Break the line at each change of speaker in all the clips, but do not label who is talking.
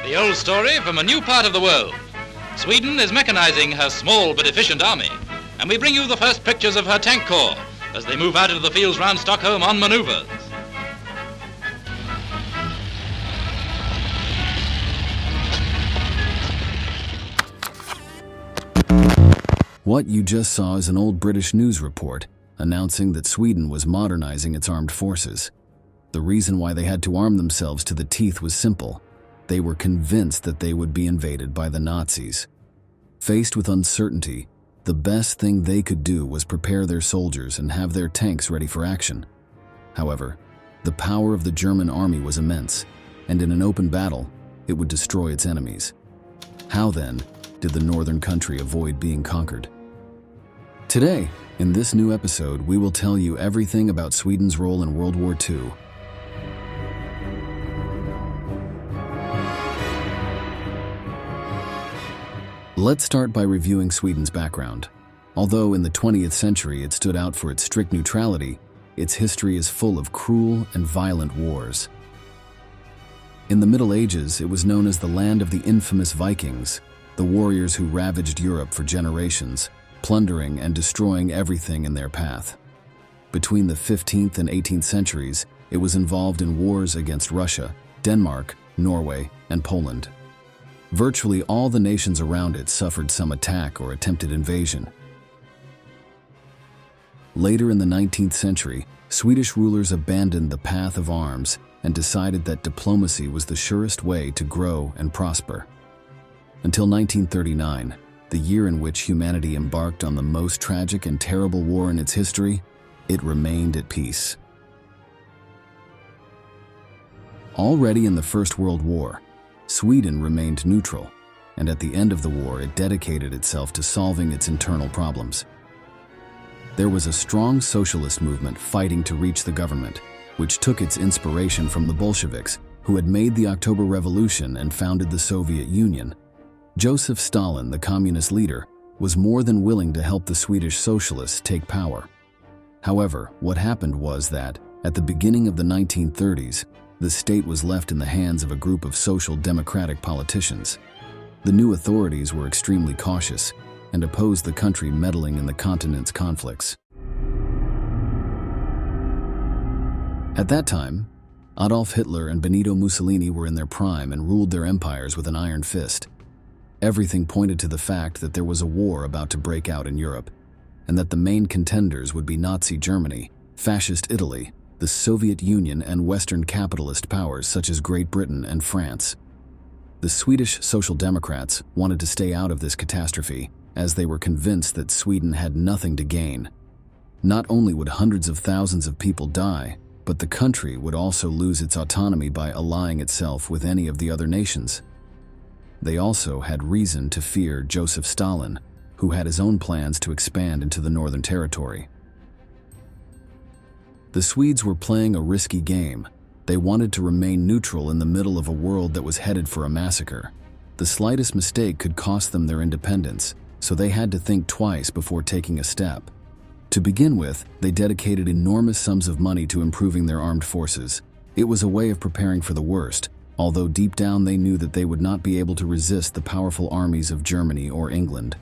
The old story from a new part of the world. Sweden is mechanizing her small but efficient army, and we bring you the first pictures of her tank corps as they move out into the fields round Stockholm on maneuvers.
What you just saw is an old British news report announcing that Sweden was modernizing its armed forces. The reason why they had to arm themselves to the teeth was simple. They were convinced that they would be invaded by the Nazis. Faced with uncertainty, the best thing they could do was prepare their soldiers and have their tanks ready for action. However, the power of the German army was immense, and in an open battle, it would destroy its enemies. How then did the northern country avoid being conquered? Today, in this new episode, we will tell you everything about Sweden's role in World War II. Let's start by reviewing Sweden's background. Although in the 20th century it stood out for its strict neutrality, its history is full of cruel and violent wars. In the Middle Ages, it was known as the land of the infamous Vikings, the warriors who ravaged Europe for generations, plundering and destroying everything in their path. Between the 15th and 18th centuries, it was involved in wars against Russia, Denmark, Norway, and Poland. Virtually all the nations around it suffered some attack or attempted invasion. Later in the 19th century, Swedish rulers abandoned the path of arms and decided that diplomacy was the surest way to grow and prosper. Until 1939, the year in which humanity embarked on the most tragic and terrible war in its history, it remained at peace. Already in the First World War, Sweden remained neutral, and at the end of the war it dedicated itself to solving its internal problems. There was a strong socialist movement fighting to reach the government, which took its inspiration from the Bolsheviks, who had made the October Revolution and founded the Soviet Union. Joseph Stalin, the communist leader, was more than willing to help the Swedish socialists take power. However, what happened was that, at the beginning of the 1930s, the state was left in the hands of a group of social democratic politicians. The new authorities were extremely cautious and opposed the country meddling in the continent's conflicts. At that time, Adolf Hitler and Benito Mussolini were in their prime and ruled their empires with an iron fist. Everything pointed to the fact that there was a war about to break out in Europe, and that the main contenders would be Nazi Germany, Fascist Italy, the Soviet Union, and Western capitalist powers such as Great Britain and France. The Swedish Social Democrats wanted to stay out of this catastrophe, as they were convinced that Sweden had nothing to gain. Not only would hundreds of thousands of people die, but the country would also lose its autonomy by allying itself with any of the other nations. They also had reason to fear Joseph Stalin, who had his own plans to expand into the Northern Territory. The Swedes were playing a risky game. They wanted to remain neutral in the middle of a world that was headed for a massacre. The slightest mistake could cost them their independence, so they had to think twice before taking a step. To begin with, they dedicated enormous sums of money to improving their armed forces. It was a way of preparing for the worst, although deep down they knew that they would not be able to resist the powerful armies of Germany or England.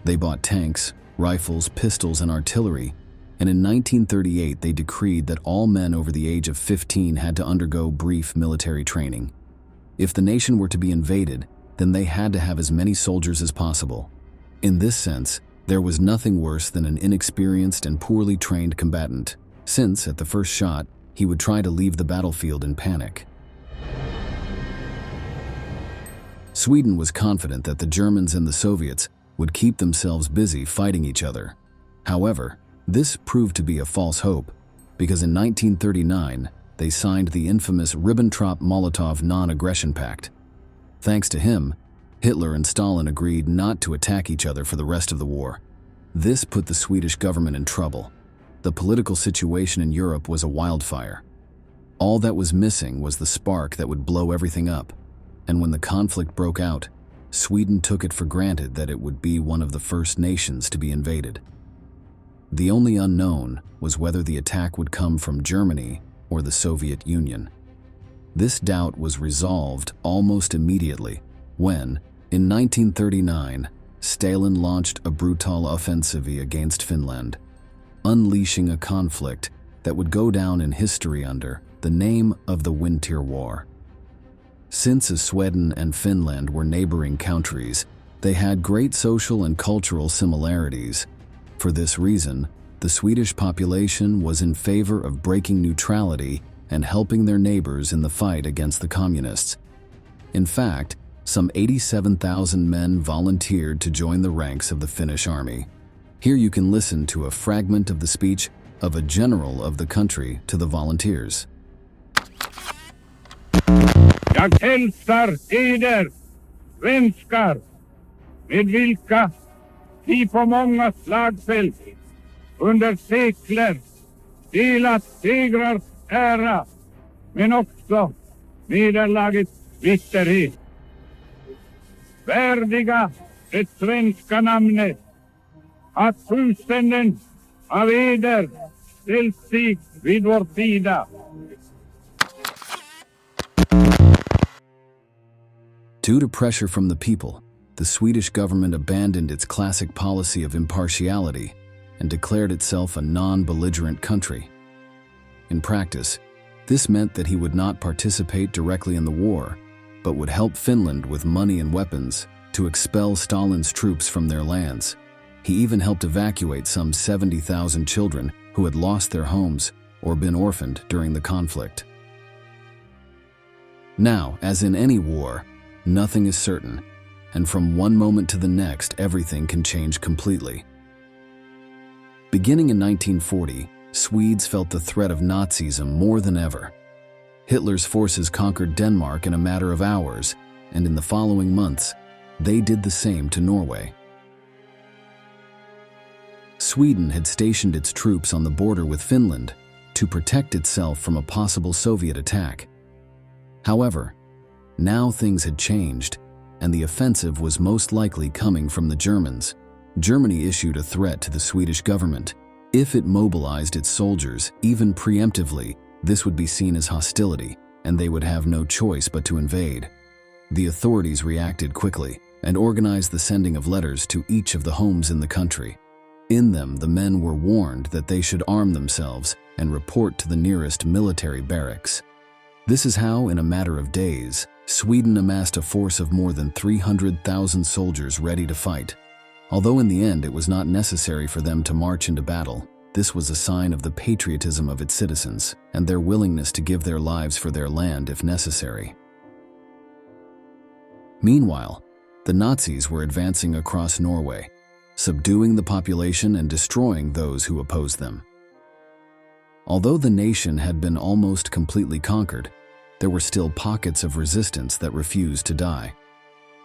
They bought tanks, rifles, pistols, and artillery, and in 1938 they decreed that all men over the age of 15 had to undergo brief military training. If the nation were to be invaded, then they had to have as many soldiers as possible. In this sense, there was nothing worse than an inexperienced and poorly trained combatant, since, at the first shot, he would try to leave the battlefield in panic. Sweden was confident that the Germans and the Soviets would keep themselves busy fighting each other. However, this proved to be a false hope, because in 1939, they signed the infamous Ribbentrop-Molotov non-aggression pact. Thanks to him, Hitler and Stalin agreed not to attack each other for the rest of the war. This put the Swedish government in trouble. The political situation in Europe was a wildfire. All that was missing was the spark that would blow everything up, and when the conflict broke out, Sweden took it for granted that it would be one of the first nations to be invaded. The only unknown was whether the attack would come from Germany or the Soviet Union. This doubt was resolved almost immediately when, in 1939, Stalin launched a brutal offensive against Finland, unleashing a conflict that would go down in history under the name of the Winter War. Since Sweden and Finland were neighboring countries, they had great social and cultural similarities. For this reason, the Swedish population was in favor of breaking neutrality and helping their neighbors in the fight against the communists. In fact, some 87,000 men volunteered to join the ranks of the Finnish army. Here you can listen to a fragment of the speech of a general of the country to the volunteers.
Jag hälsar eder, svenskar, med vilka vi på många slagfält under sekler delat segrars ära, men också nederlagets bitterhet. Värdiga det svenska namnet, att fullständigt av eder ställt sig vid vår sida.
Due to pressure from the people, the Swedish government abandoned its classic policy of impartiality and declared itself a non-belligerent country. In practice, this meant that he would not participate directly in the war, but would help Finland with money and weapons to expel Stalin's troops from their lands. He even helped evacuate some 70,000 children who had lost their homes or been orphaned during the conflict. Now, as in any war, nothing is certain, and from one moment to the next, everything can change completely. Beginning in 1940, Swedes felt the threat of Nazism more than ever. Hitler's forces conquered Denmark in a matter of hours, and in the following months, they did the same to Norway. Sweden had stationed its troops on the border with Finland to protect itself from a possible Soviet attack. However, now things had changed, and the offensive was most likely coming from the Germans. Germany issued a threat to the Swedish government. If it mobilized its soldiers, even preemptively, this would be seen as hostility, and they would have no choice but to invade. The authorities reacted quickly and organized the sending of letters to each of the homes in the country. In them, the men were warned that they should arm themselves and report to the nearest military barracks. This is how, in a matter of days, Sweden amassed a force of more than 300,000 soldiers ready to fight. Although in the end it was not necessary for them to march into battle, this was a sign of the patriotism of its citizens and their willingness to give their lives for their land if necessary. Meanwhile, the Nazis were advancing across Norway, subduing the population and destroying those who opposed them. Although the nation had been almost completely conquered, there were still pockets of resistance that refused to die.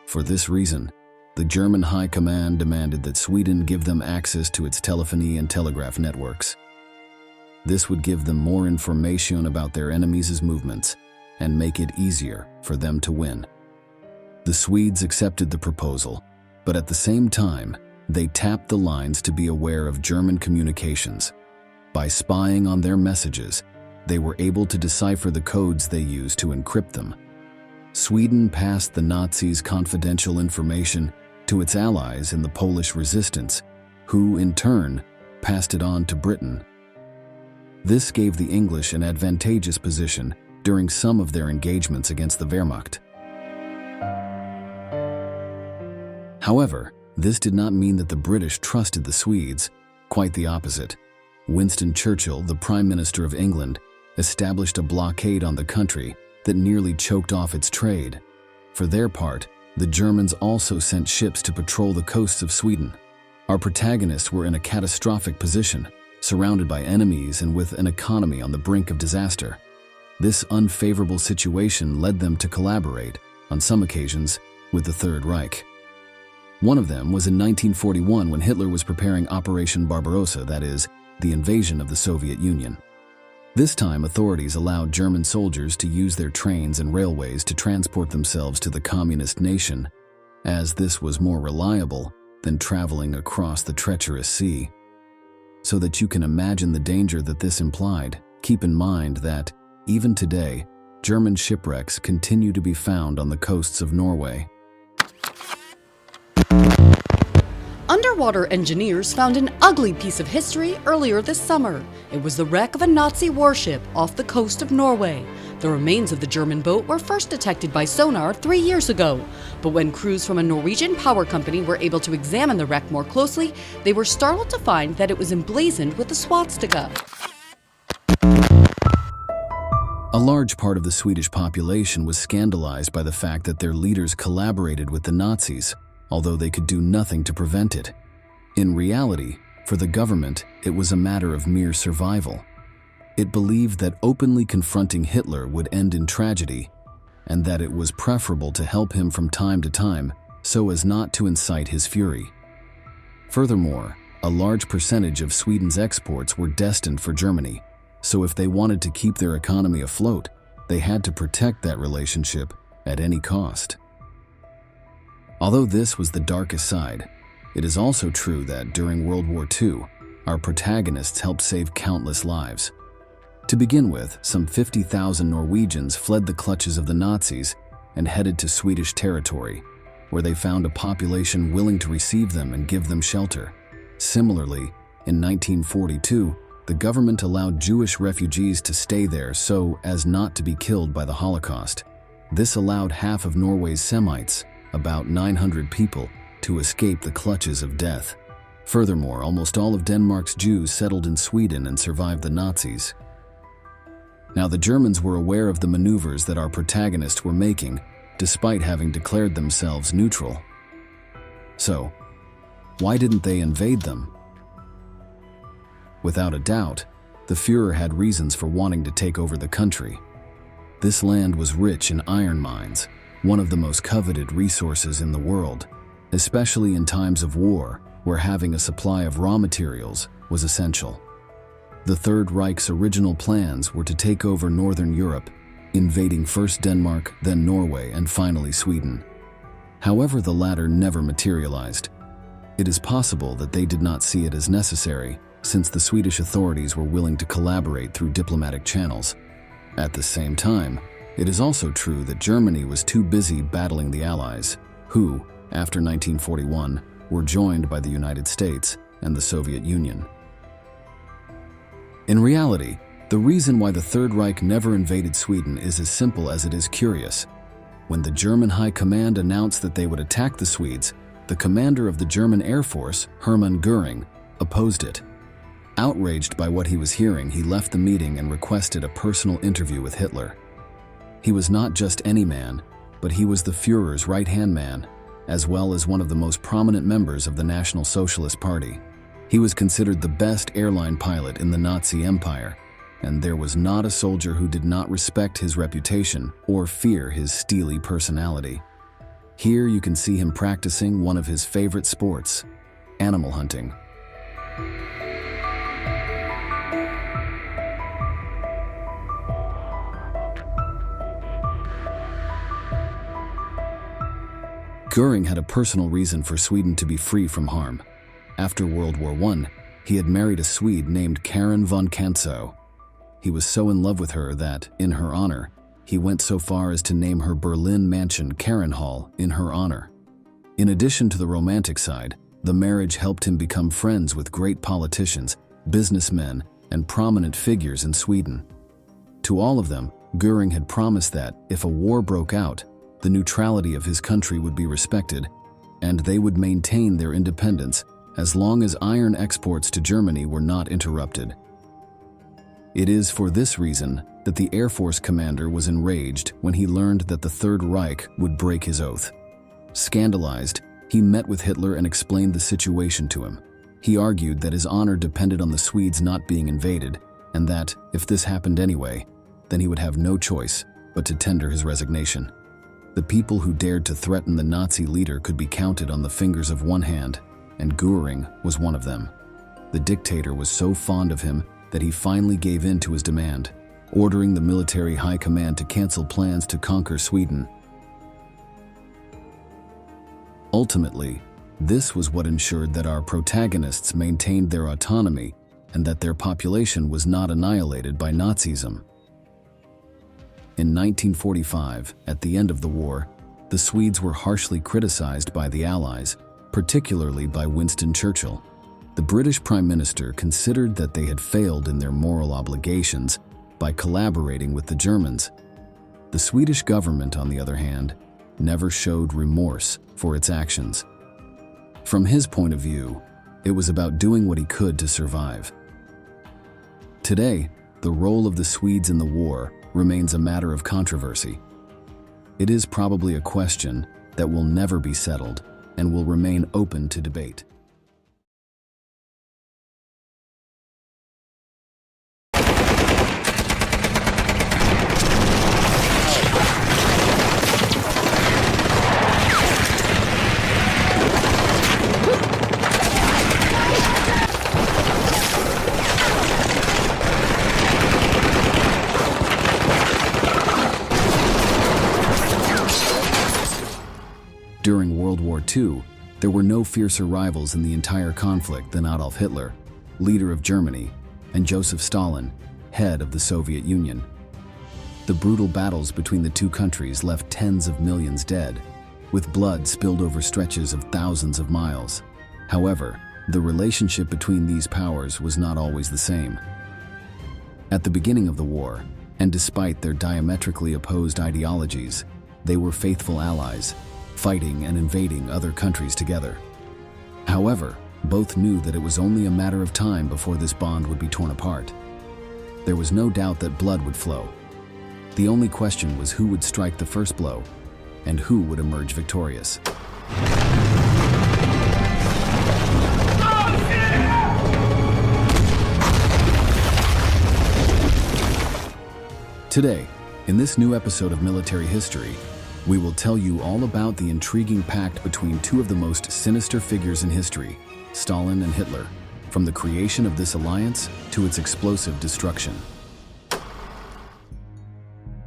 For this reason, the German High Command demanded that Sweden give them access to its telephony and telegraph networks. This would give them more information about their enemies' movements and make it easier for them to win. The Swedes accepted the proposal, but at the same time, they tapped the lines to be aware of German communications. By spying on their messages, they were able to decipher the codes they used to encrypt them. Sweden passed the Nazis' confidential information to its allies in the Polish resistance, who, in turn, passed it on to Britain. This gave the English an advantageous position during some of their engagements against the Wehrmacht. However, this did not mean that the British trusted the Swedes. Quite the opposite. Winston Churchill, the Prime Minister of England, established a blockade on the country that nearly choked off its trade. For their part, the Germans also sent ships to patrol the coasts of Sweden. Our protagonists were in a catastrophic position, surrounded by enemies and with an economy on the brink of disaster. This unfavorable situation led them to collaborate, on some occasions, with the Third Reich. One of them was in 1941 when Hitler was preparing Operation Barbarossa, that is, the invasion of the Soviet Union. This time, authorities allowed German soldiers to use their trains and railways to transport themselves to the communist nation, as this was more reliable than traveling across the treacherous sea. So that you can imagine the danger that this implied, keep in mind that, even today, German shipwrecks continue to be found on the coasts of Norway.
Underwater engineers found an ugly piece of history earlier this summer. It was the wreck of a Nazi warship off the coast of Norway. The remains of the German boat were first detected by sonar 3 years ago. But when crews from a Norwegian power company were able to examine the wreck more closely, they were startled to find that it was emblazoned with a swastika.
A large part of the Swedish population was scandalized by the fact that their leaders collaborated with the Nazis, although they could do nothing to prevent it. In reality, for the government, it was a matter of mere survival. It believed that openly confronting Hitler would end in tragedy, and that it was preferable to help him from time to time so as not to incite his fury. Furthermore, a large percentage of Sweden's exports were destined for Germany, so if they wanted to keep their economy afloat, they had to protect that relationship at any cost. Although this was the darkest side, it is also true that during World War II, our protagonists helped save countless lives. To begin with, some 50,000 Norwegians fled the clutches of the Nazis and headed to Swedish territory, where they found a population willing to receive them and give them shelter. Similarly, in 1942, the government allowed Jewish refugees to stay there so as not to be killed by the Holocaust. This allowed half of Norway's Semites, about 900 people, to escape the clutches of death. Furthermore, almost all of Denmark's Jews settled in Sweden and survived the Nazis. Now, the Germans were aware of the maneuvers that our protagonists were making, despite having declared themselves neutral. So, why didn't they invade them? Without a doubt, the Führer had reasons for wanting to take over the country. This land was rich in iron mines, one of the most coveted resources in the world, especially in times of war, where having a supply of raw materials was essential. The Third Reich's original plans were to take over Northern Europe, invading first Denmark, then Norway, and finally Sweden. However, the latter never materialized. It is possible that they did not see it as necessary, since the Swedish authorities were willing to collaborate through diplomatic channels. At the same time, it is also true that Germany was too busy battling the Allies, who, after 1941, were joined by the United States and the Soviet Union. In reality, the reason why the Third Reich never invaded Sweden is as simple as it is curious. When the German High Command announced that they would attack the Swedes, the commander of the German Air Force, Hermann Göring, opposed it. Outraged by what he was hearing, he left the meeting and requested a personal interview with Hitler. He was not just any man, but he was the Führer's right-hand man, as well as one of the most prominent members of the National Socialist Party. He was considered the best airline pilot in the Nazi Empire, and there was not a soldier who did not respect his reputation or fear his steely personality. Here you can see him practicing one of his favorite sports, animal hunting. Göring had a personal reason for Sweden to be free from harm. After World War I, he had married a Swede named Karin von Kantzow. He was so in love with her that, in her honor, he went so far as to name her Berlin mansion Karinhall in her honor. In addition to the romantic side, the marriage helped him become friends with great politicians, businessmen, and prominent figures in Sweden. To all of them, Göring had promised that, if a war broke out, the neutrality of his country would be respected, and they would maintain their independence as long as iron exports to Germany were not interrupted. It is for this reason that the Air Force commander was enraged when he learned that the Third Reich would break his oath. Scandalized, he met with Hitler and explained the situation to him. He argued that his honor depended on the Swedes not being invaded, and that, if this happened anyway, then he would have no choice but to tender his resignation. The people who dared to threaten the Nazi leader could be counted on the fingers of one hand, and Göring was one of them. The dictator was so fond of him that he finally gave in to his demand, ordering the military high command to cancel plans to conquer Sweden. Ultimately, this was what ensured that our protagonists maintained their autonomy and that their population was not annihilated by Nazism. In 1945, at the end of the war, the Swedes were harshly criticized by the Allies, particularly by Winston Churchill. The British Prime Minister considered that they had failed in their moral obligations by collaborating with the Germans. The Swedish government, on the other hand, never showed remorse for its actions. From his point of view, it was about doing what he could to survive. Today, the role of the Swedes in the war remains a matter of controversy. It is probably a question that will never be settled and will remain open to debate. During World War II, there were no fiercer rivals in the entire conflict than Adolf Hitler, leader of Germany, and Joseph Stalin, head of the Soviet Union. The brutal battles between the two countries left tens of millions dead, with blood spilled over stretches of thousands of miles. However, the relationship between these powers was not always the same. At the beginning of the war, and despite their diametrically opposed ideologies, they were faithful allies, fighting and invading other countries together. However, both knew that it was only a matter of time before this bond would be torn apart. There was no doubt that blood would flow. The only question was who would strike the first blow, and who would emerge victorious. Today, in this new episode of Military History, we will tell you all about the intriguing pact between two of the most sinister figures in history, Stalin and Hitler, from the creation of this alliance to its explosive destruction.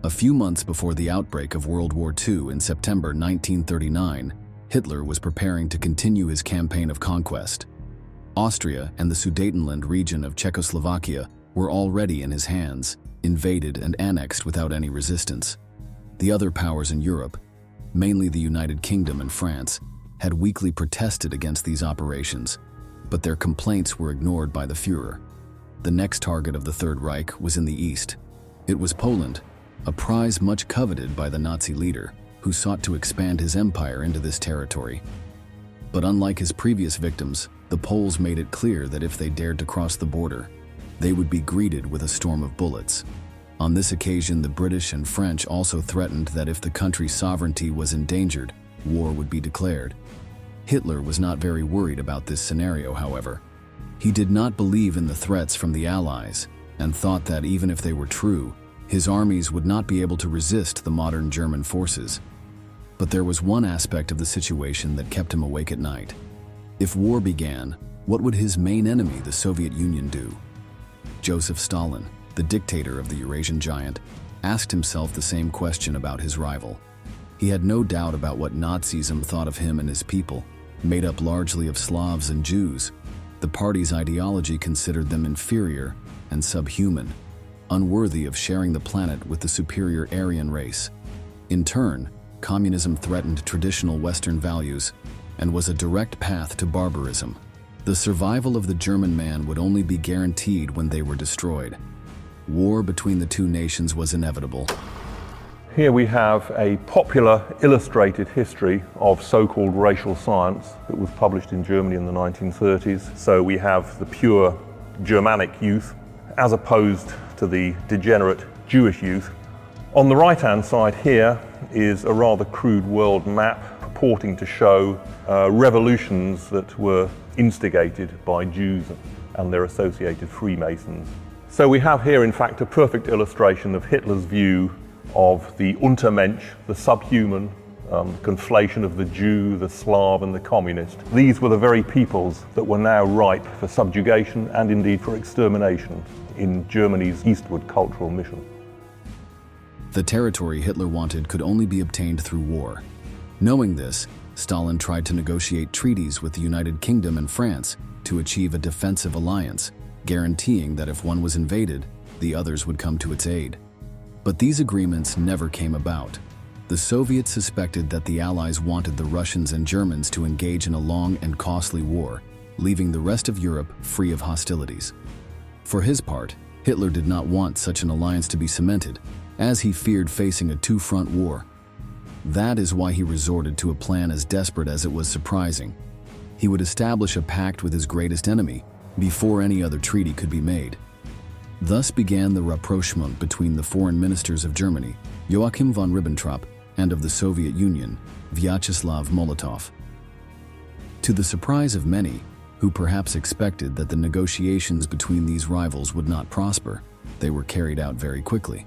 A few months before the outbreak of World War II in September 1939, Hitler was preparing to continue his campaign of conquest. Austria and the Sudetenland region of Czechoslovakia were already in his hands, invaded and annexed without any resistance. The other powers in Europe, mainly the United Kingdom and France, had weakly protested against these operations, but their complaints were ignored by the Führer. The next target of the Third Reich was in the east. It was Poland, a prize much coveted by the Nazi leader, who sought to expand his empire into this territory. But unlike his previous victims, the Poles made it clear that if they dared to cross the border, they would be greeted with a storm of bullets. On this occasion, the British and French also threatened that if the country's sovereignty was endangered, war would be declared. Hitler was not very worried about this scenario, however. He did not believe in the threats from the Allies and thought that even if they were true, his armies would not be able to resist the modern German forces. But there was one aspect of the situation that kept him awake at night. If war began, what would his main enemy, the Soviet Union, do? Joseph Stalin, the dictator of the Eurasian giant, asked himself the same question about his rival. He had no doubt about what Nazism thought of him and his people, made up largely of Slavs and Jews. The party's ideology considered them inferior and subhuman, unworthy of sharing the planet with the superior Aryan race. In turn, communism threatened traditional Western values and was a direct path to barbarism. The survival of the German man would only be guaranteed when they were destroyed. War between the two nations was inevitable.
Here we have a popular illustrated history of so-called racial science that was published in Germany in the 1930s. So we have the pure Germanic youth as opposed to the degenerate Jewish youth. On the right-hand side here is a rather crude world map purporting to show revolutions that were instigated by Jews and their associated Freemasons. So we have here, in fact, a perfect illustration of Hitler's view of the Untermensch, the subhuman, conflation of the Jew, the Slav and the communist. These were the very peoples that were now ripe for subjugation and indeed for extermination in Germany's eastward cultural mission.
The territory Hitler wanted could only be obtained through war. Knowing this, Stalin tried to negotiate treaties with the United Kingdom and France to achieve a defensive alliance, guaranteeing that if one was invaded, the others would come to its aid. But these agreements never came about. The Soviets suspected that the Allies wanted the Russians and Germans to engage in a long and costly war, leaving the rest of Europe free of hostilities. For his part, Hitler did not want such an alliance to be cemented, as he feared facing a two-front war. That is why he resorted to a plan as desperate as it was surprising. He would establish a pact with his greatest enemy before any other treaty could be made. Thus began the rapprochement between the foreign ministers of Germany, Joachim von Ribbentrop, and of the Soviet Union, Vyacheslav Molotov. To the surprise of many, who perhaps expected that the negotiations between these rivals would not prosper, they were carried out very quickly.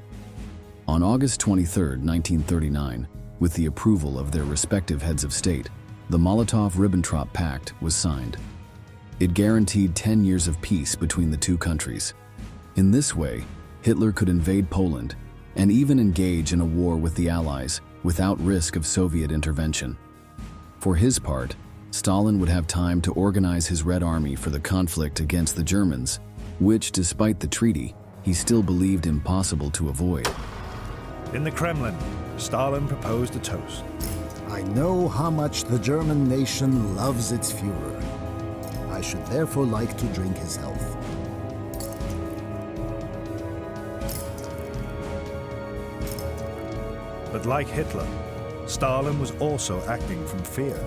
On August 23, 1939, with the approval of their respective heads of state, the Molotov-Ribbentrop Pact was signed. It guaranteed 10 years of peace between the two countries. In this way, Hitler could invade Poland and even engage in a war with the Allies without risk of Soviet intervention. For his part, Stalin would have time to organize his Red Army for the conflict against the Germans, which, despite the treaty, he still believed impossible to avoid.
In the Kremlin, Stalin proposed a toast.
I know how much the German nation loves its Führer. I should therefore like to drink his health.
But like Hitler, Stalin was also acting from fear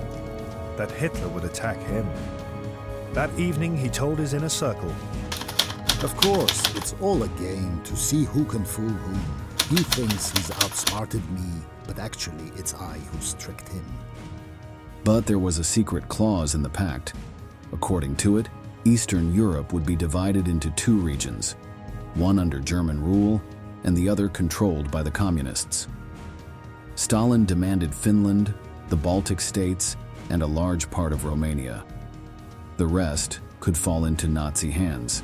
that Hitler would attack him. That evening, he told his inner circle,
Of course, it's all a game to see who can fool whom. He thinks he's outsmarted me, but actually it's I who's tricked him.
But there was a secret clause in the pact. According to it, Eastern Europe would be divided into two regions, one under German rule and the other controlled by the communists. Stalin demanded Finland, the Baltic states, and a large part of Romania. The rest could fall into Nazi hands.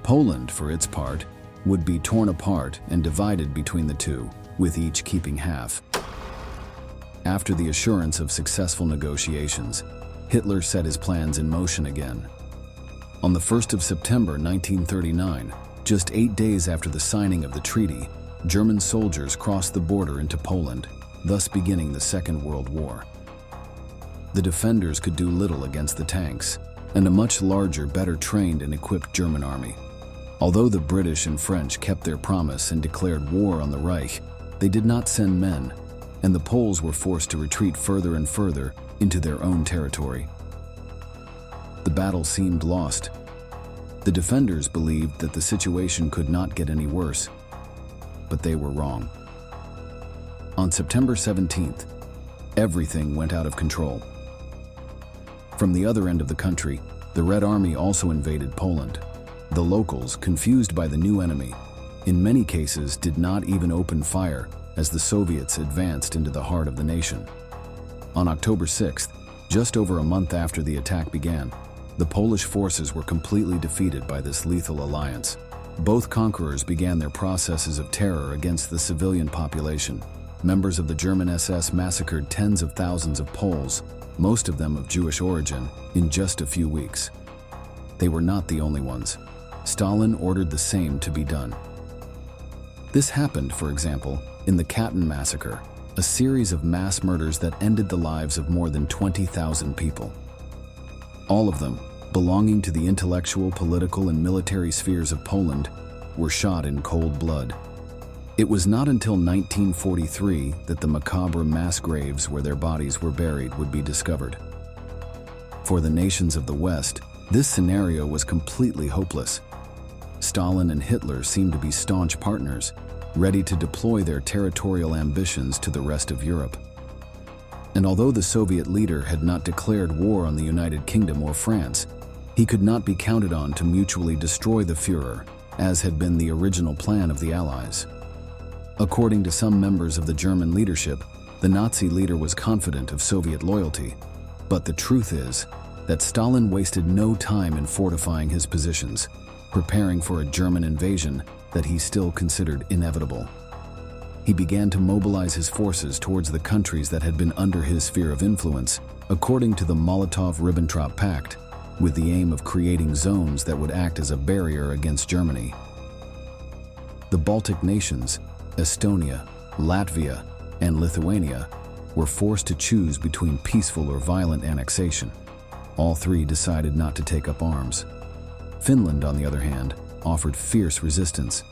Poland, for its part, would be torn apart and divided between the two, with each keeping half. After the assurance of successful negotiations, Hitler set his plans in motion again. On the 1st of September 1939, just 8 days after the signing of the treaty, German soldiers crossed the border into Poland, thus beginning the Second World War. The defenders could do little against the tanks and a much larger, better trained and equipped German army. Although the British and French kept their promise and declared war on the Reich, they did not send men, and the Poles were forced to retreat further and further into their own territory. The battle seemed lost. The defenders believed that the situation could not get any worse, but they were wrong. On September 17th, everything went out of control. From the other end of the country, the Red Army also invaded Poland. The locals, confused by the new enemy, in many cases did not even open fire as the Soviets advanced into the heart of the nation. On October 6th, just over a month after the attack began, the Polish forces were completely defeated by this lethal alliance. Both conquerors began their processes of terror against the civilian population. Members of the German SS massacred tens of thousands of Poles, most of them of Jewish origin, in just a few weeks. They were not the only ones. Stalin ordered the same to be done. This happened, for example, in the Katyn massacre, a series of mass murders that ended the lives of more than 20,000 people. All of them, belonging to the intellectual, political, and military spheres of Poland, were shot in cold blood. It was not until 1943 that the macabre mass graves where their bodies were buried would be discovered. For the nations of the West, this scenario was completely hopeless. Stalin and Hitler seemed to be staunch partners, ready to deploy their territorial ambitions to the rest of Europe. And although the Soviet leader had not declared war on the United Kingdom or France, he could not be counted on to mutually destroy the Führer, as had been the original plan of the Allies. According to some members of the German leadership, the Nazi leader was confident of Soviet loyalty, but the truth is that Stalin wasted no time in fortifying his positions, preparing for a German invasion that he still considered inevitable. He began to mobilize his forces towards the countries that had been under his sphere of influence, according to the Molotov-Ribbentrop Pact, with the aim of creating zones that would act as a barrier against Germany. The Baltic nations, Estonia, Latvia, and Lithuania were forced to choose between peaceful or violent annexation. All three decided not to take up arms. Finland, on the other hand, offered fierce resistance,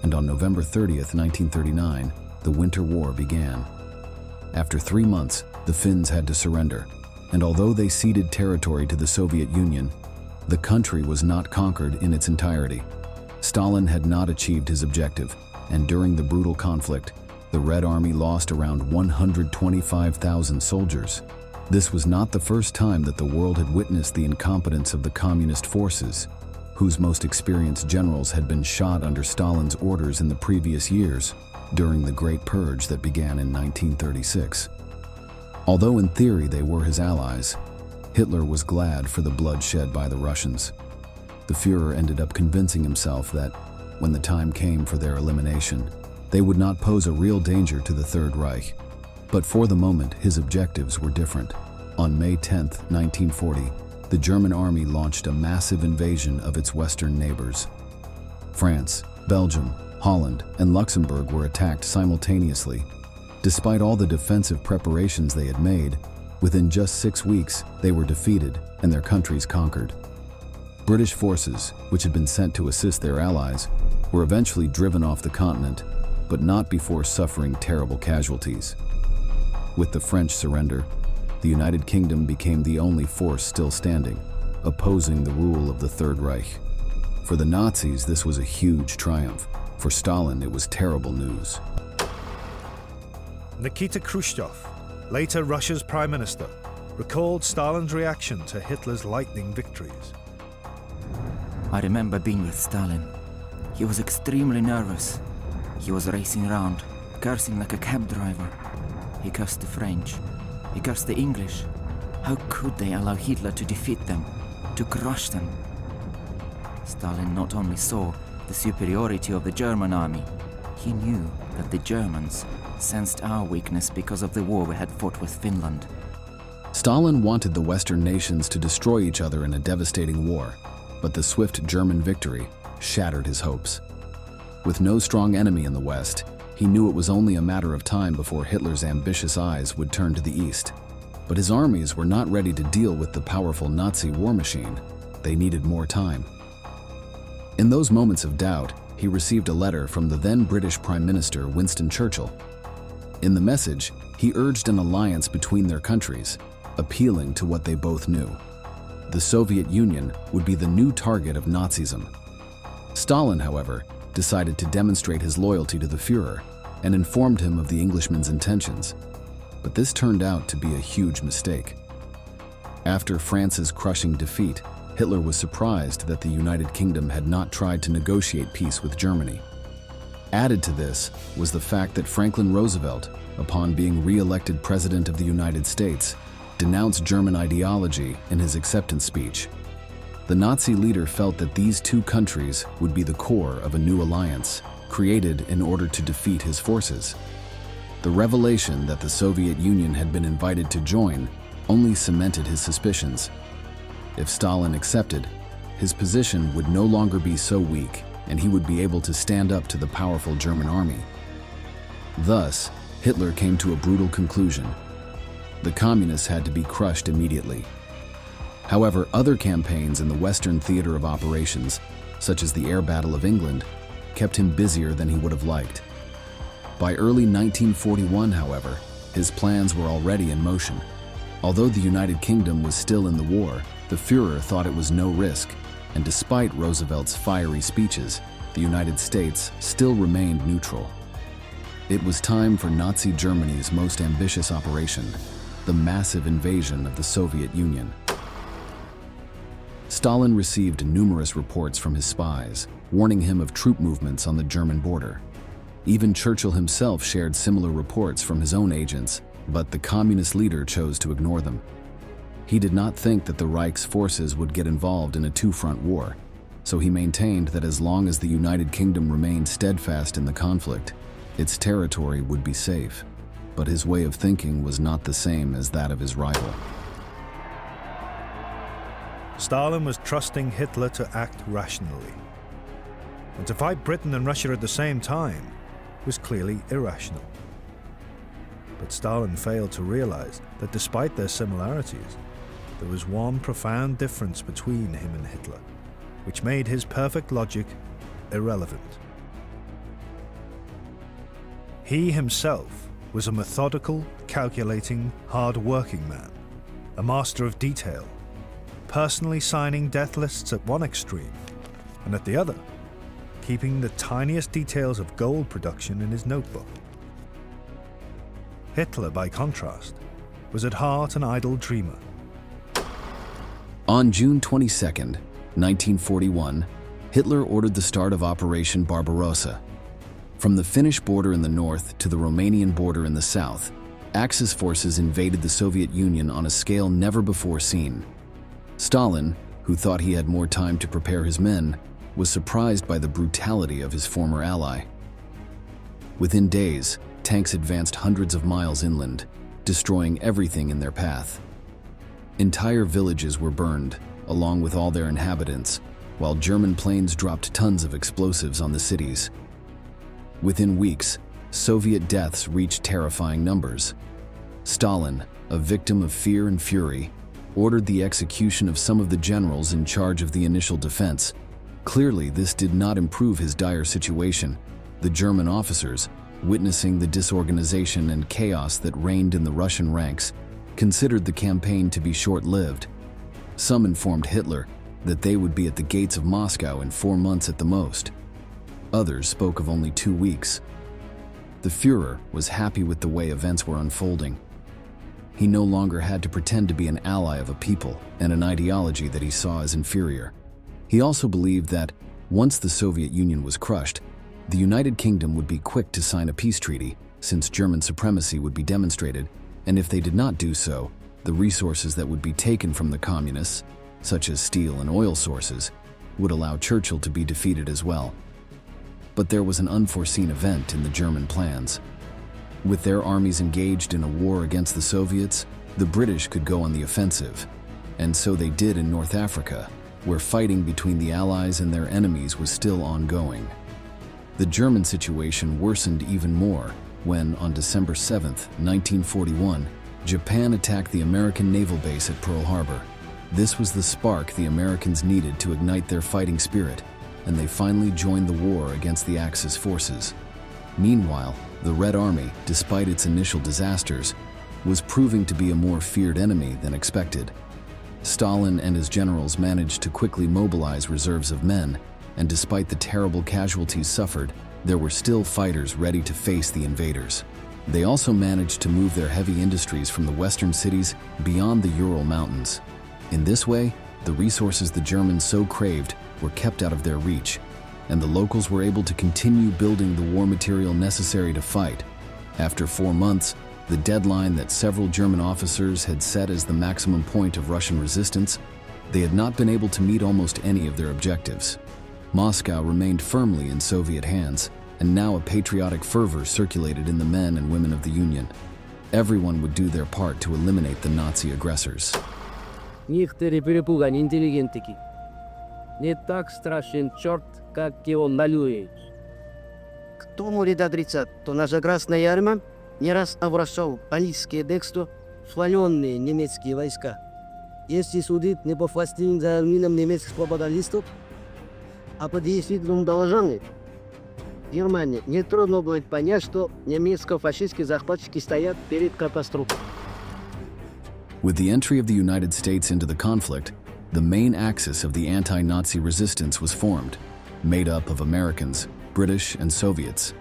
and on November 30th, 1939, the Winter War began. After 3 months, the Finns had to surrender, and although they ceded territory to the Soviet Union, the country was not conquered in its entirety. Stalin had not achieved his objective, and during the brutal conflict, the Red Army lost around 125,000 soldiers. This was not the first time that the world had witnessed the incompetence of the communist forces, whose most experienced generals had been shot under Stalin's orders in the previous years, during the Great Purge that began in 1936. Although in theory they were his allies, Hitler was glad for the blood shed by the Russians. The Führer ended up convincing himself that, when the time came for their elimination, they would not pose a real danger to the Third Reich. But for the moment, his objectives were different. On May 10, 1940, the German army launched a massive invasion of its western neighbors. France, Belgium, Holland, and Luxembourg were attacked simultaneously. Despite all the defensive preparations they had made, within just 6 weeks, they were defeated and their countries conquered. British forces, which had been sent to assist their allies, were eventually driven off the continent, but not before suffering terrible casualties. With the French surrender, the United Kingdom became the only force still standing, opposing the rule of the Third Reich. For the Nazis, this was a huge triumph. For Stalin, it was terrible news.
Nikita Khrushchev, later Russia's prime minister, recalled Stalin's reaction to Hitler's lightning victories.
I remember being with Stalin. He was extremely nervous. He was racing around, cursing like a cab driver. He cursed the French. He cursed the English. How could they allow Hitler to defeat them, to crush them? Stalin not only saw the superiority of the German army, he knew that the Germans sensed our weakness because of the war we had fought with Finland.
Stalin wanted the Western nations to destroy each other in a devastating war, but the swift German victory shattered his hopes. With no strong enemy in the West, he knew it was only a matter of time before Hitler's ambitious eyes would turn to the East. But his armies were not ready to deal with the powerful Nazi war machine. They needed more time. In those moments of doubt, he received a letter from the then British Prime Minister Winston Churchill. In the message, he urged an alliance between their countries, appealing to what they both knew. The Soviet Union would be the new target of Nazism. Stalin, however, decided to demonstrate his loyalty to the Führer and informed him of the Englishman's intentions. But this turned out to be a huge mistake. After France's crushing defeat, Hitler was surprised that the United Kingdom had not tried to negotiate peace with Germany. Added to this was the fact that Franklin Roosevelt, upon being re-elected President of the United States, denounced German ideology in his acceptance speech. The Nazi leader felt that these two countries would be the core of a new alliance, created in order to defeat his forces. The revelation that the Soviet Union had been invited to join only cemented his suspicions. If Stalin accepted, his position would no longer be so weak, and he would be able to stand up to the powerful German army. Thus, Hitler came to a brutal conclusion. The communists had to be crushed immediately. However, other campaigns in the Western theater of operations, such as the Air Battle of England, kept him busier than he would have liked. By early 1941, however, his plans were already in motion. Although the United Kingdom was still in the war, the Führer thought it was no risk, and despite Roosevelt's fiery speeches, the United States still remained neutral. It was time for Nazi Germany's most ambitious operation, the massive invasion of the Soviet Union. Stalin received numerous reports from his spies, warning him of troop movements on the German border. Even Churchill himself shared similar reports from his own agents, but the communist leader chose to ignore them. He did not think that the Reich's forces would get involved in a two-front war, so he maintained that as long as the United Kingdom remained steadfast in the conflict, its territory would be safe. But his way of thinking was not the same as that of his rival.
Stalin was trusting Hitler to act rationally. And to fight Britain and Russia at the same time, was clearly irrational. But Stalin failed to realize that despite their similarities, there was one profound difference between him and Hitler, which made his perfect logic irrelevant. He himself was a methodical, calculating, hard-working man, a master of detail, personally signing death lists at one extreme, and at the other, keeping the tiniest details of gold production in his notebook. Hitler, by contrast, was at heart an idle dreamer.
On June 22, 1941, Hitler ordered the start of Operation Barbarossa. From the Finnish border in the north to the Romanian border in the south, Axis forces invaded the Soviet Union on a scale never before seen. Stalin, who thought he had more time to prepare his men, was surprised by the brutality of his former ally. Within days, tanks advanced hundreds of miles inland, destroying everything in their path. Entire villages were burned, along with all their inhabitants, while German planes dropped tons of explosives on the cities. Within weeks, Soviet deaths reached terrifying numbers. Stalin, a victim of fear and fury, ordered the execution of some of the generals in charge of the initial defense. Clearly, this did not improve his dire situation. The German officers, witnessing the disorganization and chaos that reigned in the Russian ranks, considered the campaign to be short-lived. Some informed Hitler that they would be at the gates of Moscow in 4 months at the most. Others spoke of only 2 weeks. The Führer was happy with the way events were unfolding. He no longer had to pretend to be an ally of a people and an ideology that he saw as inferior. He also believed that, once the Soviet Union was crushed, the United Kingdom would be quick to sign a peace treaty, since German supremacy would be demonstrated, and if they did not do so, the resources that would be taken from the communists, such as steel and oil sources, would allow Churchill to be defeated as well. But there was an unforeseen event in the German plans. With their armies engaged in a war against the Soviets, the British could go on the offensive, and so they did in North Africa, where fighting between the Allies and their enemies was still ongoing. The German situation worsened even more when, on December 7, 1941, Japan attacked the American naval base at Pearl Harbor. This was the spark the Americans needed to ignite their fighting spirit, and they finally joined the war against the Axis forces. Meanwhile, the Red Army, despite its initial disasters, was proving to be a more feared enemy than expected. Stalin and his generals managed to quickly mobilize reserves of men, and despite the terrible casualties suffered, there were still fighters ready to face the invaders. They also managed to move their heavy industries from the western cities beyond the Ural Mountains. In this way, the resources the Germans so craved were kept out of their reach, and the locals were able to continue building the war material necessary to fight. After 4 months, the deadline that several German officers had set as the maximum point of Russian resistance, they had not been able to meet almost any of their objectives. Moscow remained firmly in Soviet hands, and now a patriotic fervor circulated in the men and women of the Union. Everyone would do their part to eliminate the Nazi aggressors.
Некоторые перепуганы интеллигентики. Не так страшен черт, как его малюют. Кто может отрицать, то наша Красная Армия не раз обращал панические бегства в хваленные немецкие войска. Если судить не по фастинам за армином немецких пропагандистов, а по действительному доложению, Германии нетрудно будет понять, что немецко-фашистские захватчики стоят перед катастрофой.
With the entry of the United States into the conflict, the main axis of the anti-Nazi resistance was formed, made up of Americans, British, and Soviets.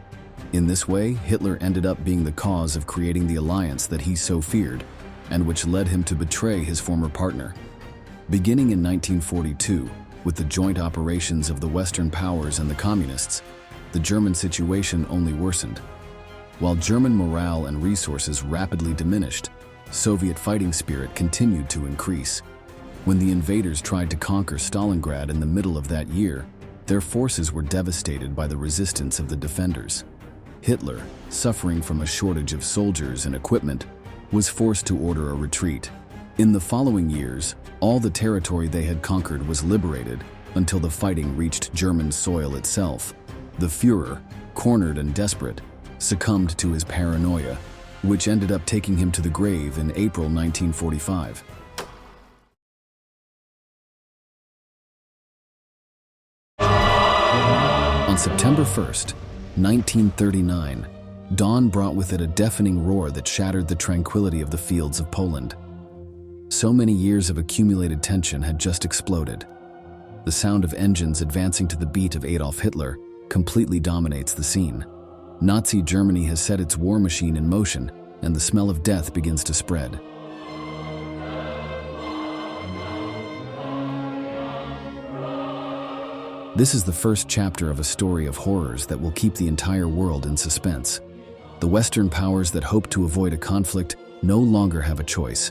In this way, Hitler ended up being the cause of creating the alliance that he so feared, and which led him to betray his former partner. Beginning in 1942, with the joint operations of the Western powers and the Communists, the German situation only worsened. While German morale and resources rapidly diminished, Soviet fighting spirit continued to increase. When the invaders tried to conquer Stalingrad in the middle of that year, their forces were devastated by the resistance of the defenders. Hitler, suffering from a shortage of soldiers and equipment, was forced to order a retreat. In the following years, all the territory they had conquered was liberated until the fighting reached German soil itself. The Führer, cornered and desperate, succumbed to his paranoia, which ended up taking him to the grave in April 1945. On September 1st, 1939, dawn brought with it a deafening roar that shattered the tranquility of the fields of Poland. So many years of accumulated tension had just exploded. The sound of engines advancing to the beat of Adolf Hitler completely dominates the scene. Nazi Germany has set its war machine in motion, and the smell of death begins to spread. This is the first chapter of a story of horrors that will keep the entire world in suspense. The Western powers that hope to avoid a conflict no longer have a choice.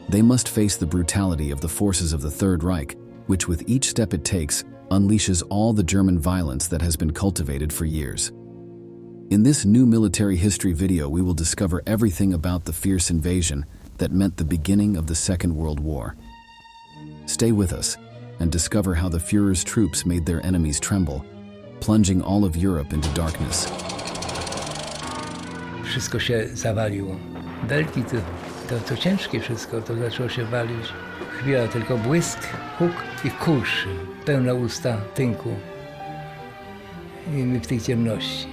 They must face the brutality of the forces of the Third Reich, which with each step it takes, unleashes all the German violence that has been cultivated for years. In this new military history video, we will discover everything about the fierce invasion that meant the beginning of the Second World War. Stay with us and discover how the Führer's troops made their enemies tremble, plunging all of Europe into darkness.
Wszystko się zawaliło. Belki to ciężkie wszystko, to zaczęło się walić. Chwila tylko błysk, huk i kurz. Pełne usta tynku. I my w tej ciemności.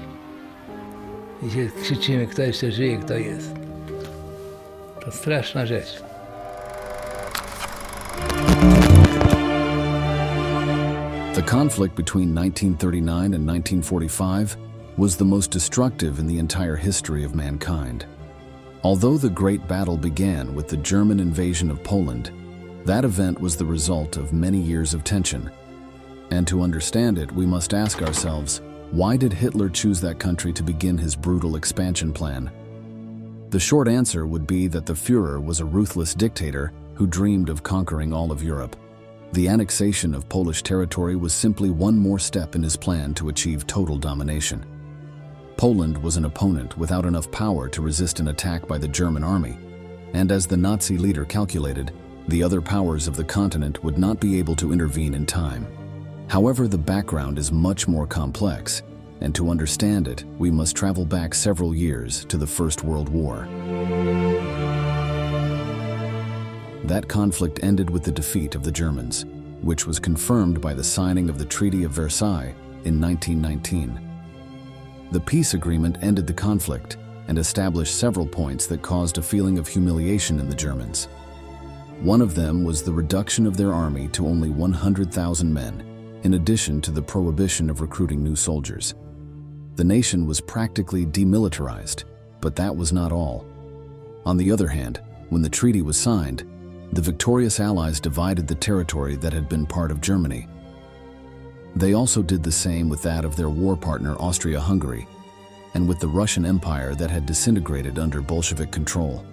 I się krzyczymy, kto jeszcze żyje, kto jest. To straszna rzecz.
The conflict between 1939 and 1945 was the most destructive in the entire history of mankind. Although the Great Battle began with the German invasion of Poland, that event was the result of many years of tension. And to understand it, we must ask ourselves, why did Hitler choose that country to begin his brutal expansion plan? The short answer would be that the Führer was a ruthless dictator who dreamed of conquering all of Europe. The annexation of Polish territory was simply one more step in his plan to achieve total domination. Poland was an opponent without enough power to resist an attack by the German army, and as the Nazi leader calculated, the other powers of the continent would not be able to intervene in time. However, the background is much more complex, and to understand it, we must travel back several years to the First World War. That conflict ended with the defeat of the Germans, which was confirmed by the signing of the Treaty of Versailles in 1919. The peace agreement ended the conflict and established several points that caused a feeling of humiliation in the Germans. One of them was the reduction of their army to only 100,000 men, in addition to the prohibition of recruiting new soldiers. The nation was practically demilitarized, but that was not all. On the other hand, when the treaty was signed, the victorious Allies divided the territory that had been part of Germany. They also did the same with that of their war partner Austria-Hungary, and with the Russian Empire that had disintegrated under Bolshevik control.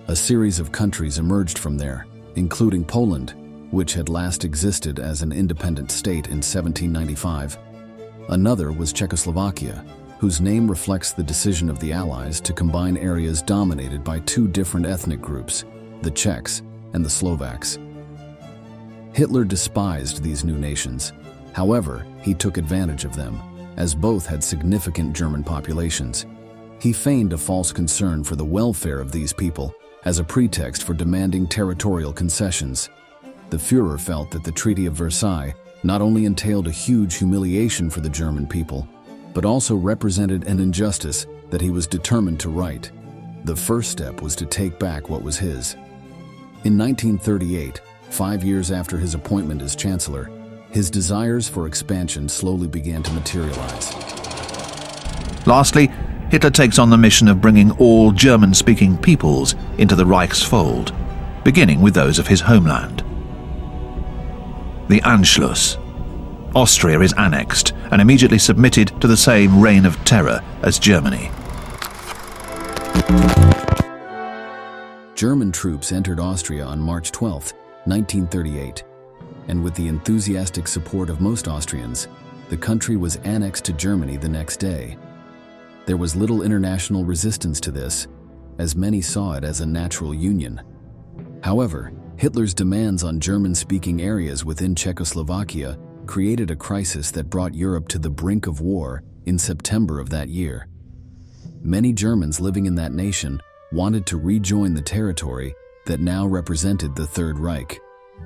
A series of countries emerged from there, including Poland, which had last existed as an independent state in 1795. Another was Czechoslovakia, whose name reflects the decision of the Allies to combine areas dominated by two different ethnic groups, the Czechs and the Slovaks. Hitler despised these new nations. However, he took advantage of them, as both had significant German populations. He feigned a false concern for the welfare of these people as a pretext for demanding territorial concessions. The Führer felt that the Treaty of Versailles not only entailed a huge humiliation for the German people, but also represented an injustice that he was determined to right. The first step was to take back what was his. In 1938, 5 years after his appointment as Chancellor, his desires for expansion slowly began to materialize.
Lastly, Hitler takes on the mission of bringing all German-speaking peoples into the Reich's fold, beginning with those of his homeland. The Anschluss. Austria is annexed and immediately submitted to the same reign of terror as Germany.
German troops entered Austria on March 12, 1938, and with the enthusiastic support of most Austrians, the country was annexed to Germany the next day. There was little international resistance to this, as many saw it as a natural union. However, Hitler's demands on German-speaking areas within Czechoslovakia created a crisis that brought Europe to the brink of war in September of that year. Many Germans living in that nation wanted to rejoin the territory that now represented the Third Reich.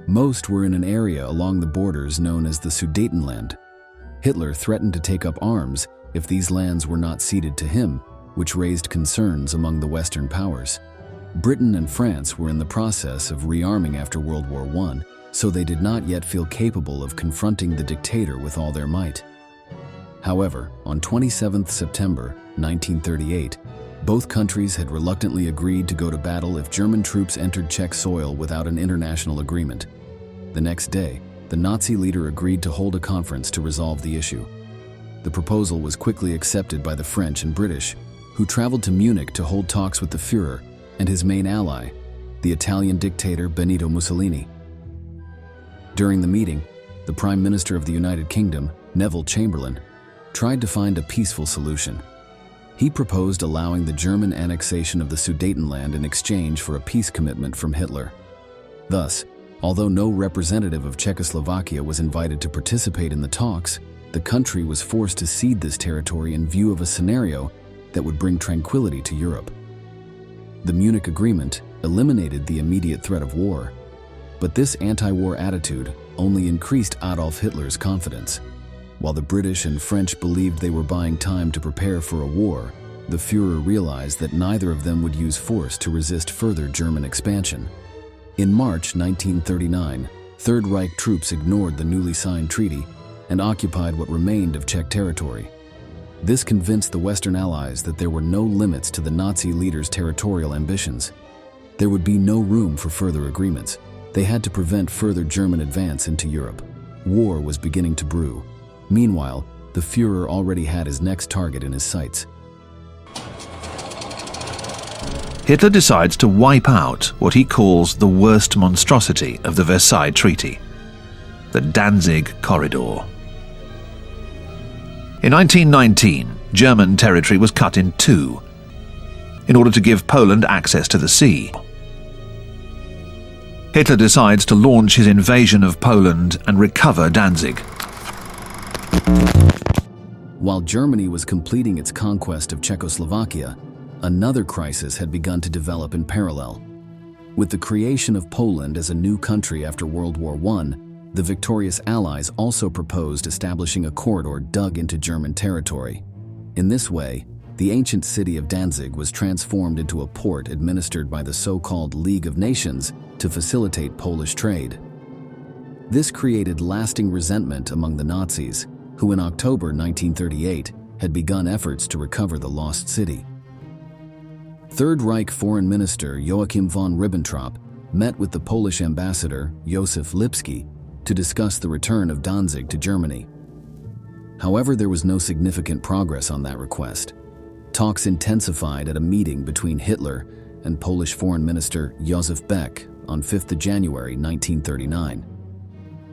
Most were in an area along the borders known as the Sudetenland. Hitler threatened to take up arms if these lands were not ceded to him, which raised concerns among the Western powers. Britain and France were in the process of rearming after World War I, so they did not yet feel capable of confronting the dictator with all their might. However, on 27 September 1938, both countries had reluctantly agreed to go to battle if German troops entered Czech soil without an international agreement. The next day, the Nazi leader agreed to hold a conference to resolve the issue. The proposal was quickly accepted by the French and British, who traveled to Munich to hold talks with the Führer and his main ally, the Italian dictator Benito Mussolini. During the meeting, the Prime Minister of the United Kingdom, Neville Chamberlain, tried to find a peaceful solution. He proposed allowing the German annexation of the Sudetenland in exchange for a peace commitment from Hitler. Thus, although no representative of Czechoslovakia was invited to participate in the talks, the country was forced to cede this territory in view of a scenario that would bring tranquility to Europe. The Munich Agreement eliminated the immediate threat of war, but this anti-war attitude only increased Adolf Hitler's confidence. While the British and French believed they were buying time to prepare for a war, the Führer realized that neither of them would use force to resist further German expansion. In March 1939, Third Reich troops ignored the newly signed treaty and occupied what remained of Czech territory. This convinced the Western Allies that there were no limits to the Nazi leaders' territorial ambitions. There would be no room for further agreements. They had to prevent further German advance into Europe. War was beginning to brew. Meanwhile, the Führer already had his next target in his sights.
Hitler decides to wipe out what he calls the worst monstrosity of the Versailles Treaty, the Danzig Corridor. In 1919, German territory was cut in two in order to give Poland access to the sea. Hitler decides to launch his invasion of Poland and recover Danzig.
While Germany was completing its conquest of Czechoslovakia, another crisis had begun to develop in parallel. With the creation of Poland as a new country after World War I, the victorious Allies also proposed establishing a corridor dug into German territory. In this way, the ancient city of Danzig was transformed into a port administered by the so-called League of Nations to facilitate Polish trade. This created lasting resentment among the Nazis, who in October 1938 had begun efforts to recover the lost city. Third Reich Foreign Minister Joachim von Ribbentrop met with the Polish ambassador Józef Lipski to discuss the return of Danzig to Germany. However, there was no significant progress on that request. Talks intensified at a meeting between Hitler and Polish Foreign Minister Józef Beck on 5 January 1939.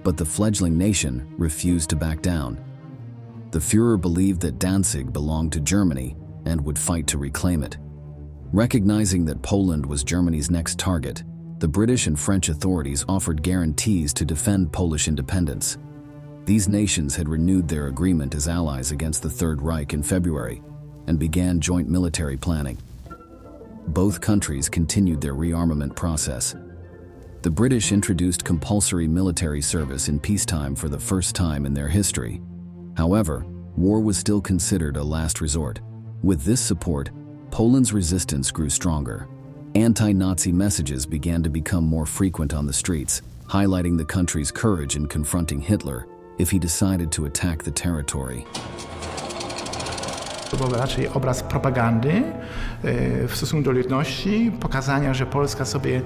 But the fledgling nation refused to back down. The Führer believed that Danzig belonged to Germany and would fight to reclaim it. Recognizing that Poland was Germany's next target, the British and French authorities offered guarantees to defend Polish independence. These nations had renewed their agreement as allies against the Third Reich in February and began joint military planning. Both countries continued their rearmament process. The British introduced compulsory military service in peacetime for the first time in their history. However, war was still considered a last resort. With this support, Poland's resistance grew stronger. Anti-Nazi messages began to become more frequent on the streets, highlighting the country's courage in confronting Hitler if he decided to attack the territory.
To był raczej obraz propagandy w stosunku do ludności, pokazania, że Polska sobie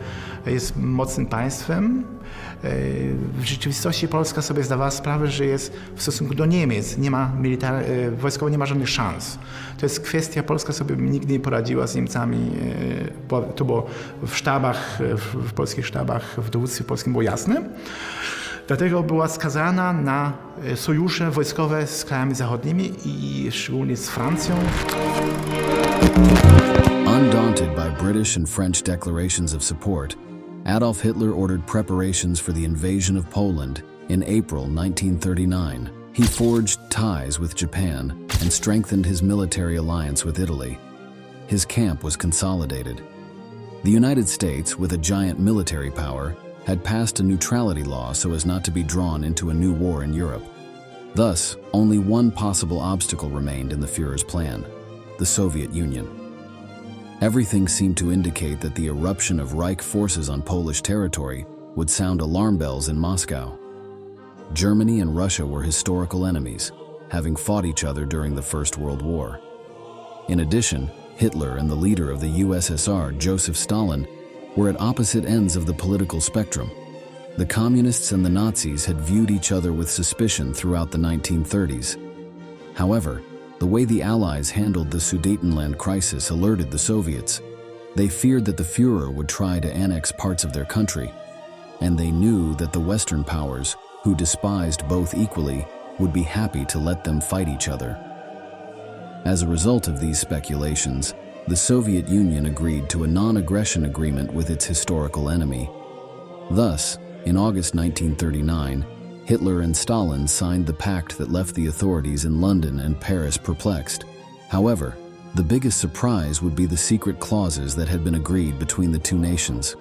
jest mocnym państwem. W rzeczywistości Polska sobie zdawała sprawę, że jest w stosunku do Niemiec, wojskowo nie ma żadnych szans. To jest kwestia, Polska sobie nigdy nie poradziła z Niemcami, to było w sztabach, w polskich sztabach, w dowództwie polskim było jasne. Dlatego była skazana na sojusze wojskowe z krajami zachodnimi i szczególnie z Francją.
Undaunted by British and French declarations of support, Adolf Hitler ordered preparations for the invasion of Poland in April 1939. He forged ties with Japan and strengthened his military alliance with Italy. his camp was consolidated. The United States, with a giant military power, had passed a neutrality law so as not to be drawn into a new war in Europe. Thus, only one possible obstacle remained in the Führer's plan: the Soviet Union. Everything seemed to indicate that the eruption of Reich forces on Polish territory would sound alarm bells in Moscow. Germany and Russia were historical enemies, having fought each other during the First World War. In addition, Hitler and the leader of the USSR, Joseph Stalin, were at opposite ends of the political spectrum. The Communists and the Nazis had viewed each other with suspicion throughout the 1930s. However, the way the Allies handled the Sudetenland crisis alerted the Soviets. They feared that the Führer would try to annex parts of their country, and they knew that the Western powers, who despised both equally, would be happy to let them fight each other. As a result of these speculations, the Soviet Union agreed to a non-aggression agreement with its historical enemy. Thus, in August 1939, Hitler and Stalin signed the pact that left the authorities in London and Paris perplexed. However, the biggest surprise would be the secret clauses that had been agreed between the two nations.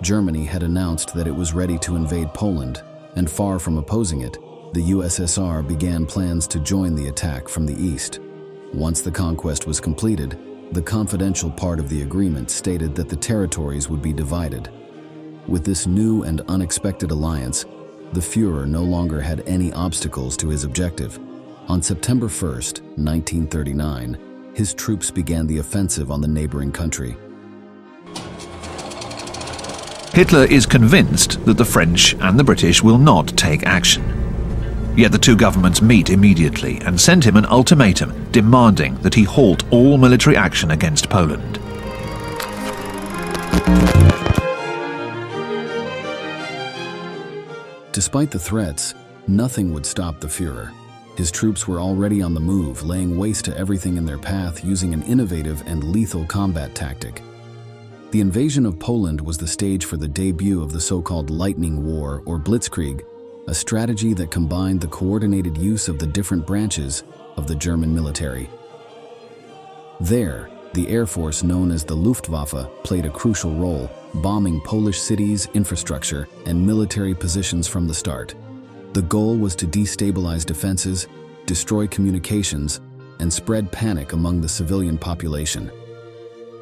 Germany had announced that it was ready to invade Poland, and far from opposing it, the USSR began plans to join the attack from the east. Once the conquest was completed, the confidential part of the agreement stated that the territories would be divided. With this new and unexpected alliance, the Führer no longer had any obstacles to his objective. On September 1st, 1939, his troops began the offensive on the neighboring country.
Hitler is convinced that the French and the British will not take action. Yet the two governments meet immediately and send him an ultimatum demanding that he halt all military action against Poland.
Despite the threats, nothing would stop the Führer. His troops were already on the move, laying waste to everything in their path using an innovative and lethal combat tactic. The invasion of Poland was the stage for the debut of the so-called Lightning War, or Blitzkrieg, a strategy that combined the coordinated use of the different branches of the German military. There, the Air Force known as the Luftwaffe played a crucial role, bombing Polish cities, infrastructure, and military positions from the start. The goal was to destabilize defenses, destroy communications, and spread panic among the civilian population.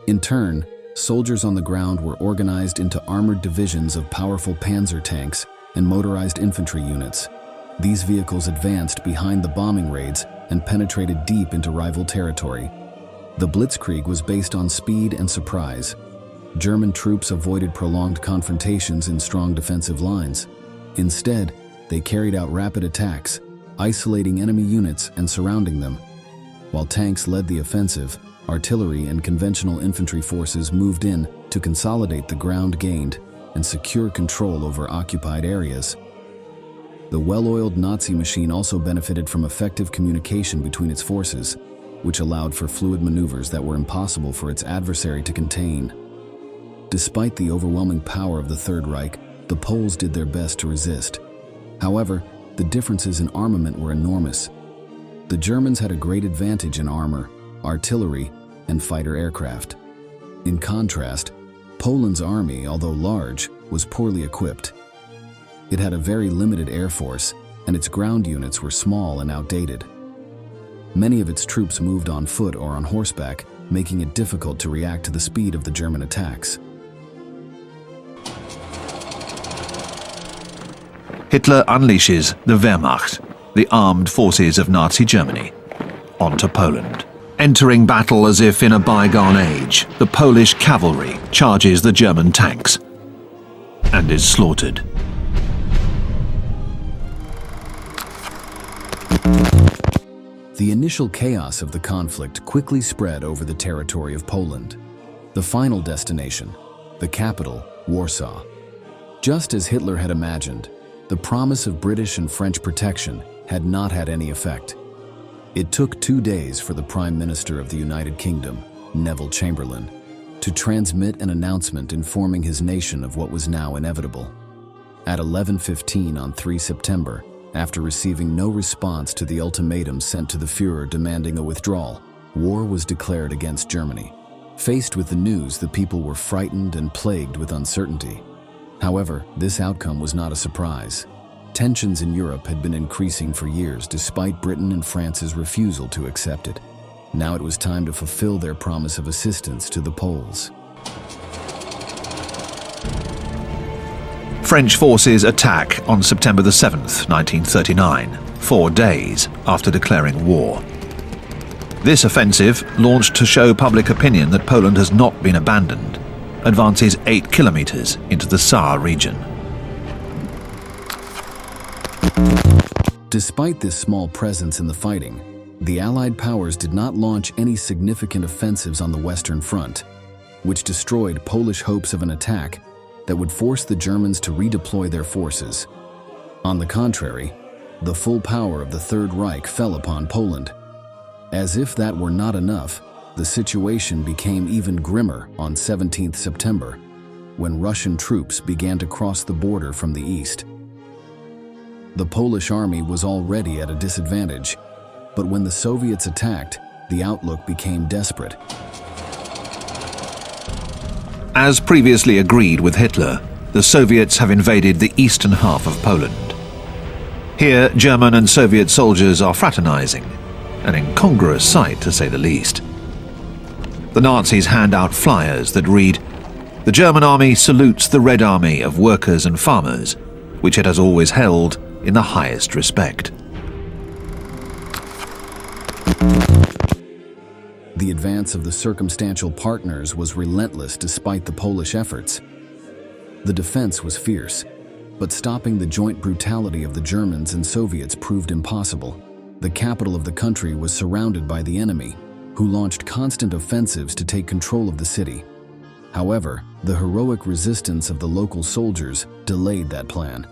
In turn, soldiers on the ground were organized into armored divisions of powerful panzer tanks and motorized infantry units. These vehicles advanced behind the bombing raids and penetrated deep into rival territory. The Blitzkrieg was based on speed and surprise. German troops avoided prolonged confrontations in strong defensive lines. Instead, they carried out rapid attacks, isolating enemy units and surrounding them. While tanks led the offensive, artillery and conventional infantry forces moved in to consolidate the ground gained and secure control over occupied areas. The well-oiled Nazi machine also benefited from effective communication between its forces, which allowed for fluid maneuvers that were impossible for its adversary to contain. Despite the overwhelming power of the Third Reich, the Poles did their best to resist. However, the differences in armament were enormous. The Germans had a great advantage in armor, artillery, and fighter aircraft. In contrast, Poland's army, although large, was poorly equipped. It had a very limited air force, and its ground units were small and outdated. Many of its troops moved on foot or on horseback, making it difficult to react to the speed of the German attacks.
Hitler unleashes the Wehrmacht, the armed forces of Nazi Germany, onto Poland. Entering battle as if in a bygone age, the Polish cavalry charges the German tanks and is slaughtered.
The initial chaos of the conflict quickly spread over the territory of Poland. The final destination, the capital, Warsaw. Just as Hitler had imagined, the promise of British and French protection had not had any effect. It took 2 days for the Prime Minister of the United Kingdom, Neville Chamberlain, to transmit an announcement informing his nation of what was now inevitable. At 11:15 on 3 September, after receiving no response to the ultimatum sent to the Führer demanding a withdrawal, war was declared against Germany. Faced with the news, the people were frightened and plagued with uncertainty. However, this outcome was not a surprise. Tensions in Europe had been increasing for years despite Britain and France's refusal to accept it. Now it was time to fulfill their promise of assistance to the Poles.
French forces attack on September the 7th, 1939, 4 days after declaring war. This offensive, launched to show public opinion that Poland has not been abandoned, advances 8 kilometers into the Saar region.
Despite this small presence in the fighting, the Allied powers did not launch any significant offensives on the Western Front, which destroyed Polish hopes of an attack that would force the Germans to redeploy their forces. On the contrary, the full power of the Third Reich fell upon Poland. As if that were not enough, the situation became even grimmer on 17th September, when Russian troops began to cross the border from the east. The Polish army was already at a disadvantage, but when the Soviets attacked, the outlook became desperate.
As previously agreed with Hitler, the Soviets have invaded the eastern half of Poland. Here, German and Soviet soldiers are fraternizing, an incongruous sight to say the least. The Nazis hand out flyers that read, "The German army salutes the Red Army of workers and farmers, which it has always held in the highest respect."
The advance of the circumstantial partners was relentless despite the Polish efforts. The defense was fierce, but stopping the joint brutality of the Germans and Soviets proved impossible. The capital of the country was surrounded by the enemy, who launched constant offensives to take control of the city. However, the heroic resistance of the local soldiers delayed that plan.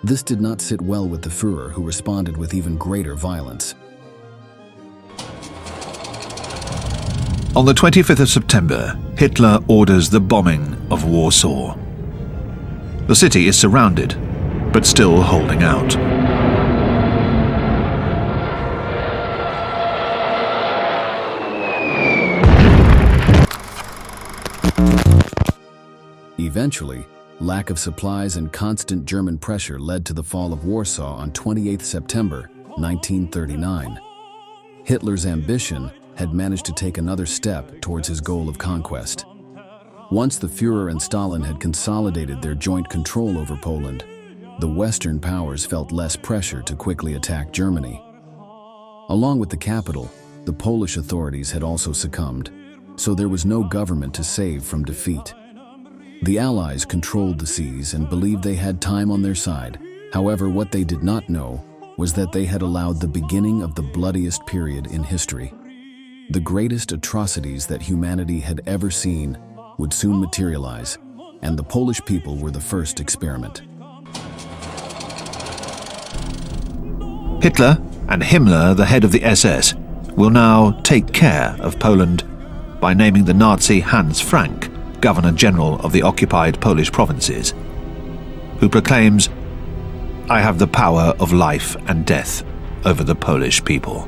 This did not sit well with the Führer, who responded with even greater violence.
On the 25th of September, Hitler orders the bombing of Warsaw. The city is surrounded, but still holding out.
Eventually, lack of supplies and constant German pressure led to the fall of Warsaw on 28 September 1939. Hitler's ambition had managed to take another step towards his goal of conquest. Once the Führer and Stalin had consolidated their joint control over Poland, the Western powers felt less pressure to quickly attack Germany. Along with the capital, the Polish authorities had also succumbed, so there was no government to save from defeat. The Allies controlled the seas and believed they had time on their side. However, what they did not know was that they had allowed the beginning of the bloodiest period in history. The greatest atrocities that humanity had ever seen would soon materialize, and the Polish people were the first experiment.
Hitler and Himmler, the head of the SS, will now take care of Poland by naming the Nazi Hans Frank Governor-General of the occupied Polish provinces, who proclaims, "I have the power of life and death over the Polish people."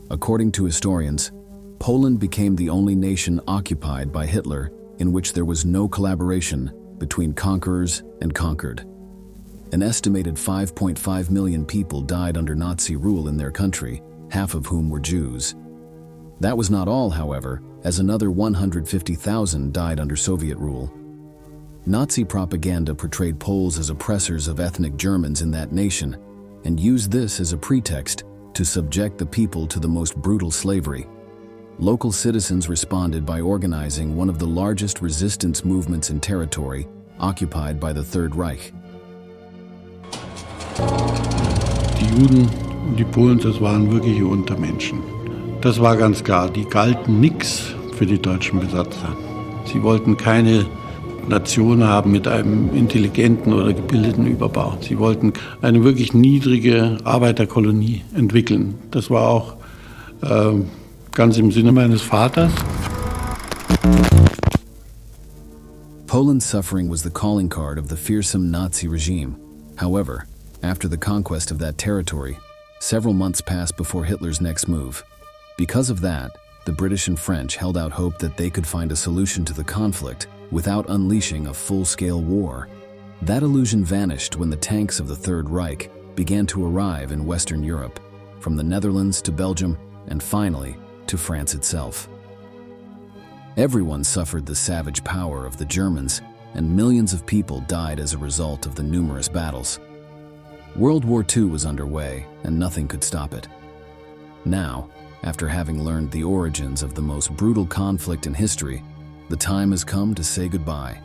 According to historians, Poland became the only nation occupied by Hitler in which there was no collaboration between conquerors and conquered. An estimated 5.5 million people died under Nazi rule in their country, half of whom were Jews. That was not all, however, as another 150,000 died under Soviet rule. Nazi propaganda portrayed Poles as oppressors of ethnic Germans in that nation and used this as a pretext to subject the people to the most brutal slavery. Local citizens responded by organizing one of the largest resistance movements in territory occupied by the Third Reich.
Die Juden und die Polen, das waren wirkliche Untermenschen. Das war ganz klar, die galten nichts für die deutschen Besatzer. Sie wollten keine Nation haben mit einem intelligenten oder gebildeten Überbau. Sie wollten eine wirklich niedrige Arbeiterkolonie entwickeln. Das war auch ganz im Sinne meines Vaters.
Poland's suffering was the calling card of the fearsome Nazi regime. However, after the conquest of that territory, several months passed before Hitler's next move. Because of that, the British and French held out hope that they could find a solution to the conflict without unleashing a full-scale war. That illusion vanished when the tanks of the Third Reich began to arrive in Western Europe, from the Netherlands to Belgium, and finally to France itself. Everyone suffered the savage power of the Germans, and millions of people died as a result of the numerous battles. World War II was underway, and nothing could stop it. Now, after having learned the origins of the most brutal conflict in history, the time has come to say goodbye.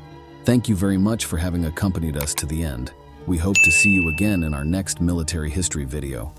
Thank you very much for having accompanied us to the end. We hope to see you again in our next military history video.